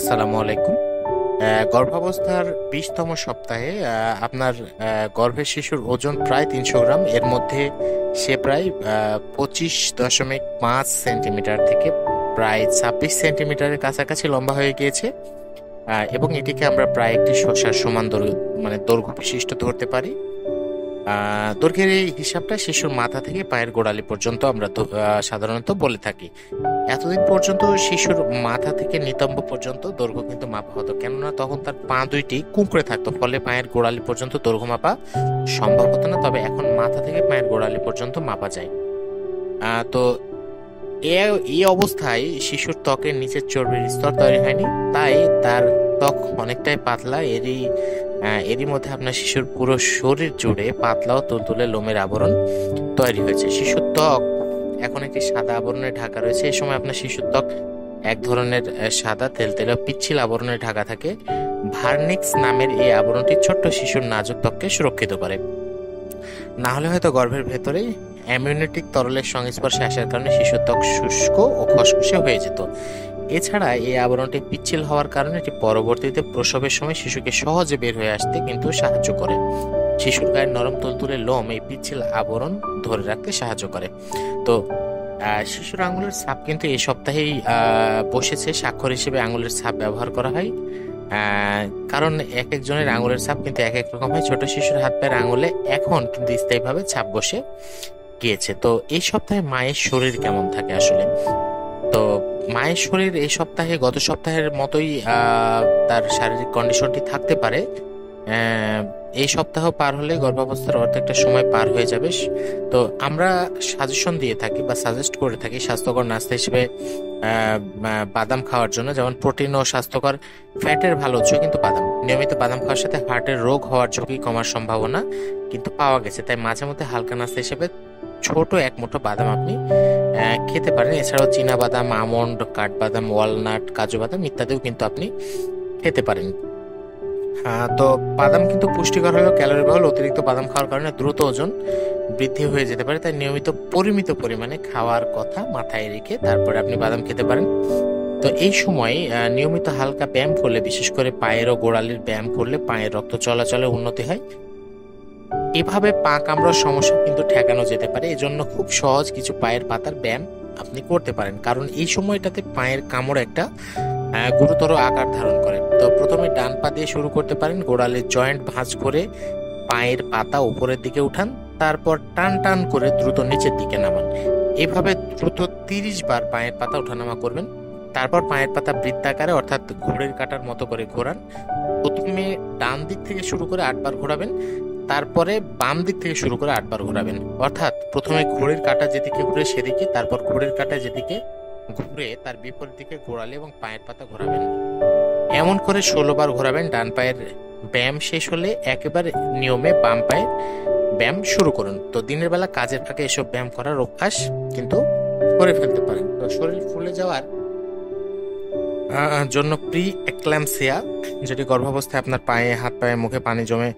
আসসালামু আলাইকুম। গর্ভাবস্থার 20তম সপ্তাহে আপনার গর্ভের শিশুর ওজন প্রায় 300 গ্রাম। এর মধ্যে সে প্রায় 25.5 সেন্টিমিটার থেকে প্রায় 26 সেন্টিমিটারের কাছাকাছি লম্বা হয়ে গিয়েছে। এবং এটিকে আমরা প্রায় একটি শসার সমান দৈর্ঘ্য বিশিষ্ট ধরতে পারি। দৈর্ঘ্যের এই হিসাবটা শিশুর মাথা থেকে পায়ের গোড়ালি পর্যন্ত আমরা সাধারণত বলে থাকি। এতদিন পর্যন্ত শিশুর মাথা থেকে নিতম্ব পর্যন্ত দৈর্ঘ্য কিন্তু মাপা হতো, কেননা তখন তার পা দুইটি কুঁকড়ে থাকতো, ফলে পায়ের গোড়ালি পর্যন্ত দৈর্ঘ্য মাপা সম্ভব হতো না। তবে এখন মাথা থেকে পায়ের গোড়ালি পর্যন্ত মাপা যায়। তো এই অবস্থায় শিশুর ত্বকের নিচের চর্বির স্তর তৈরি হয়নি, তাই তার ত্বক অনেকটাই পাতলা। এরই মধ্যে আপনার শিশুর পুরো শরীর জুড়ে পাতলা ও তুলতুলে লোমের আবরণ তৈরি হয়েছে। শিশুর ত্বক এখন একটি সাদা আবরণে ঢাকা রয়েছে। এই সময় আপনার শিশুর ত্বক এক ধরনের সাদা তেলতেলে পিচ্ছিল আবরণে ঢাকা থাকে। ভার্নিক্স নামের এই আবরণটি ছোট্ট শিশুর নাজুক ত্বককে সুরক্ষিত করে। না হলে হয়তো গর্ভের ভেতরে অ্যামিউনেটিক তরলের সংস্পর্শে আসার কারণে শিশুর ত্বক শুষ্ক ও খসখসে হয়ে যেত। এছাড়া এই আবরণটি পিচ্ছিল হওয়ার কারণে এটি পরবর্তীতে প্রসবের সময় শিশুকে সহজে বের হয়ে আসতে কিন্তু সাহায্য করে। শিশুর গায়ের নরম তুলতুলে লোম এই পিচ্ছিল আবরণ ধরে রাখতে সাহায্য করে। তো শিশুর আঙুলের ছাপ কিন্তু এই সপ্তাহেই বসেছে। স্বাক্ষর হিসেবে আঙুলের ছাপ ব্যবহার করা হয়, কারণ এক একজনের আঙুলের ছাপ কিন্তু এক এক রকম হয়। ছোট শিশুর হাত পায়ের আঙুলে এখন কিন্তু স্থায়ীভাবে ছাপ বসে গিয়েছে। তো এই সপ্তাহে মায়ের শরীর কেমন থাকে আসলে? তো মায়ের শরীর এই সপ্তাহে গত সপ্তাহের মতোই তার শারীরিক কন্ডিশনটি থাকতে পারে। এই সপ্তাহ পার হলে গর্ভাবস্থার অর্ধেকটা সময় পার হয়ে যাবে। তো আমরা সাজেশন দিয়ে থাকি বা সাজেস্ট করে থাকি স্বাস্থ্যকর নাস্তা হিসেবে বাদাম খাওয়ার জন্য, যেমন প্রোটিন ও স্বাস্থ্যকর ফ্যাটের ভালো উৎস কিন্তু বাদাম। নিয়মিত বাদাম খাওয়ার সাথে হার্টের রোগ হওয়ার ঝুঁকি কমার সম্ভাবনা কিন্তু পাওয়া গেছে। তাই মাঝে মধ্যে হালকা নাস্তা হিসেবে ছোট এক মুঠো বাদাম আপনি খেতে পারেন। এছাড়াও চীনা বাদাম, আমন্ড, কাঠবাদাম, ওয়ালনাট, কাজু বাদাম ইত্যাদিও কিন্তু আপনি খেতে পারেন। তো বাদাম কিন্তু পুষ্টিকর হলেও ক্যালোরি বহুল। অতিরিক্ত বাদাম খাওয়ার কারণে দ্রুত ওজন বৃদ্ধি হয়ে যেতে পারে। তাই নিয়মিত পরিমিত পরিমাণে খাওয়ার কথা মাথায় রেখে তারপরে আপনি বাদাম খেতে পারেন। তো এই সময় নিয়মিত হালকা ব্যায়াম করলে, বিশেষ করে পায়ের ও গোড়ালির ব্যায়াম করলে পায়ের রক্ত চলাচলে উন্নতি হয়। এভাবে পা কামড়ার সমস্যা কিন্তু ঠেকানো যেতে পারে। এজন্য খুব সহজ কিছু পায়ের পাতার ব্যায়াম আপনি করতে পারেন, কারণ এই সময়টাতে পায়ের কামড় একটা গুরুতর আকার ধারণ করে। তো প্রথমে ডান পা দিয়ে শুরু করতে পারেন। গোড়ালির জয়েন্ট ভাঁজ করে পায়ের পাতা উপরের দিকে উঠান, তারপর টান টান করে দ্রুত নিচের দিকে নামান। এভাবে দ্রুত 30 বার পায়ের পাতা ওঠানামা করবেন। তারপর পায়ের পাতা বৃত্তাকারে অর্থাৎ ঘোড়ের কাঁটার মতো করে ঘোরান। প্রথমে ডান দিক থেকে শুরু করে 8 বার ঘোরাবেন, তারপরে বাম দিক থেকে শুরু করে 8 বার ঘোরাবেন। অর্থাৎ প্রথমে ঘোড়ের কাঁটা যেদিকে ঘুরে সেদিকে, তারপর ঘোড়ের কাঁটা যেদিকে ঘুরে তার বিপরীত দিকে গোড়ালি এবং পায়ের পাতা ঘোরাবেন। এমন করে 16 বার ঘোরাবেন। ডান পায়ের ব্যায়াম শেষ হলে একেবারে নিয়মে বাম পায়ের ব্যায়াম শুরু করুন। তো দিনের বেলা কাজের ফাঁকে এসব ব্যায়াম করার অভ্যাস কিন্তু করে ফেলতে পারেন। তো শরীর ফুলে যাওয়ার জন্য প্রি এক্ল্যাম্পসিয়া, যেটি গর্ভাবস্থায় আপনার পায়ে, হাত পায়ে, মুখে পানি জমে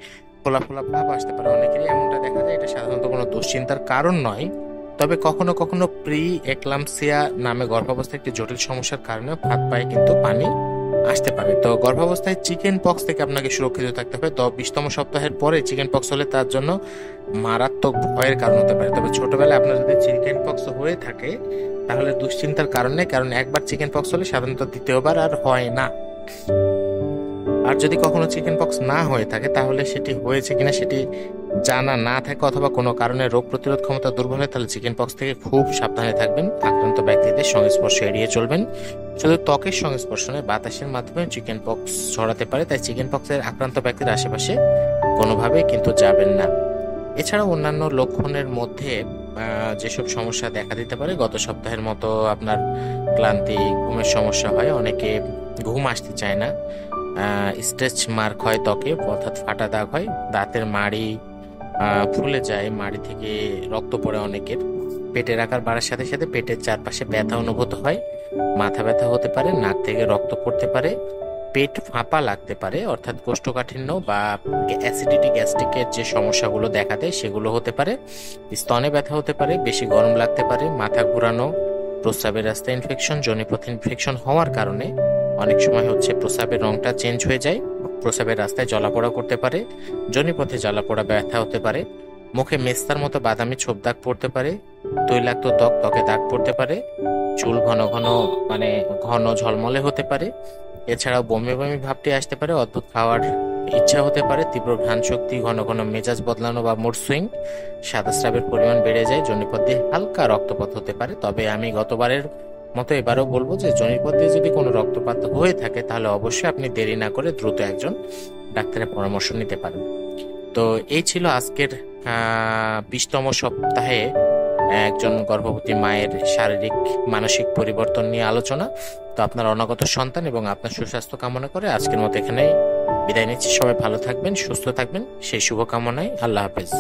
ফোলা ফোলা ভাব আসতে পারে। অনেকেরই এমনটা দেখা যায়। এটা সাধারণত কোনো দুশ্চিন্তার কারণ নয়, তবে কখনো কখনো প্রি এক্লাম্পসিয়া নামে গর্ভাবস্থায় একটি জটিল সমস্যার কারণে হাত পায়ে কিন্তু পানি আসতে পারে। তো গর্ভাবস্থায় চিকেন পক্স থেকে আপনাকে সুরক্ষিত থাকতে হবে। তো 20তম সপ্তাহের পরে চিকেন পক্স হলে তার জন্য মারাত্মক ভয়ের কারণ হতে পারে। তবে ছোটবেলায় আপনার যদি চিকেন পক্স হয়ে থাকে তাহলে দুশ্চিন্তার কারণে, কারণ একবার চিকেন পক্স হলে সাধারণত দ্বিতীয়বার আর হয় না। আর যদি কখনো চিকেন পক্স না হয়ে থাকে তাহলে সেটি হয়েছে কিনা সেটি জানা না থাকে, অথবা কোনো কারণে রোগ প্রতিরোধ ক্ষমতা দুর্বল হয়, তাহলে চিকেন পক্স থেকে খুব সাবধানে থাকবেন। আক্রান্ত ব্যক্তিদের সংস্পর্শ এড়িয়ে চলবেন। শুধু ত্বকের সংস্পর্শ নয়, বাতাসের মাধ্যমে চিকেন পক্স ছড়াতে পারে। তাই চিকেন পক্সের আক্রান্ত ব্যক্তির আশেপাশে কোনোভাবে কিন্তু যাবেন না। এছাড়া অন্যান্য লক্ষণের মধ্যে যেসব সমস্যা দেখা দিতে পারে, গত সপ্তাহের মতো আপনার ক্লান্তি, ঘুমের সমস্যা হয়, অনেকে ঘুম আসতে চায় না, স্ট্রেচ মার্ক হয় ত্বকে অর্থাৎ ফাটা দাগ হয়, দাঁতের মাড়ি ফুলে যায়, মাড়ি থেকে রক্ত পড়ে অনেকের, পেটের আকার বাড়ার সাথে সাথে পেটের চারপাশে ব্যথা অনুভূত হয়, মাথা ব্যথা হতে পারে, নাক থেকে রক্ত পড়তে পারে, পেট ফাঁপা লাগতে পারে অর্থাৎ কোষ্ঠকাঠিন্য বা অ্যাসিডিটি, গ্যাস্ট্রিকের যে সমস্যাগুলো দেখা দেয় সেগুলো হতে পারে, স্তনে ব্যথা হতে পারে, বেশি গরম লাগতে পারে, মাথা ঘোরানো, প্রস্রাবের রাস্তা ইনফেকশন, যোনিপথ ইনফেকশন হওয়ার কারণে অনেক সময় হচ্ছে প্রস্রাবের রংটা চেঞ্জ হয়ে যায়, প্রস্রাবের রাস্তায় জ্বলাপোড়া করতে পারে, যোনিপথে জ্বালাপোড়া ব্যথা হতে পারে, মুখে মেস্তার মতো বাদামি ছোপ দাগ পড়তে পারে, তৈলাক্ত ত্বক, ত্বকে দাগ পড়তে পারে, চুল ঘন ঘন মানে ঘন ঝলমলে হতে পারে। এছাড়াও বমি বমি ভাবটি আসতে পারে, অদ্ভুত খাওয়ার ইচ্ছা হতে পারে, তীব্র ঘ্রাণ শক্তি, ঘন ঘন মেজাজ বদলানো বা মুড সুইং, সাদা স্রাবের পরিমাণ বেড়ে যায়, যোনিপথ দিয়ে হালকা রক্তপাত হতে পারে। তবে আমি গতবারের মতো এবারও বলবো যে যোনিপথ দিয়ে যদি কোনো রক্তপাত হয়ে থাকে তাহলে অবশ্যই আপনি দেরি না করে দ্রুত একজন ডাক্তারের পরামর্শ নিতে পারেন। তো এই ছিল আজকের 20তম সপ্তাহে একজন গর্ভবতী মায়ের শারীরিক মানসিক পরিবর্তন নিয়ে আলোচনা। তো আপনার অনাগত সন্তান এবং আপনার সুস্বাস্থ্য কামনা করে আজকের মতো এখানেই বিদায় নিচ্ছি। সবাই ভালো থাকবেন, সুস্থ থাকবেন সেই শুভকামনায়। আল্লাহ হাফেজ।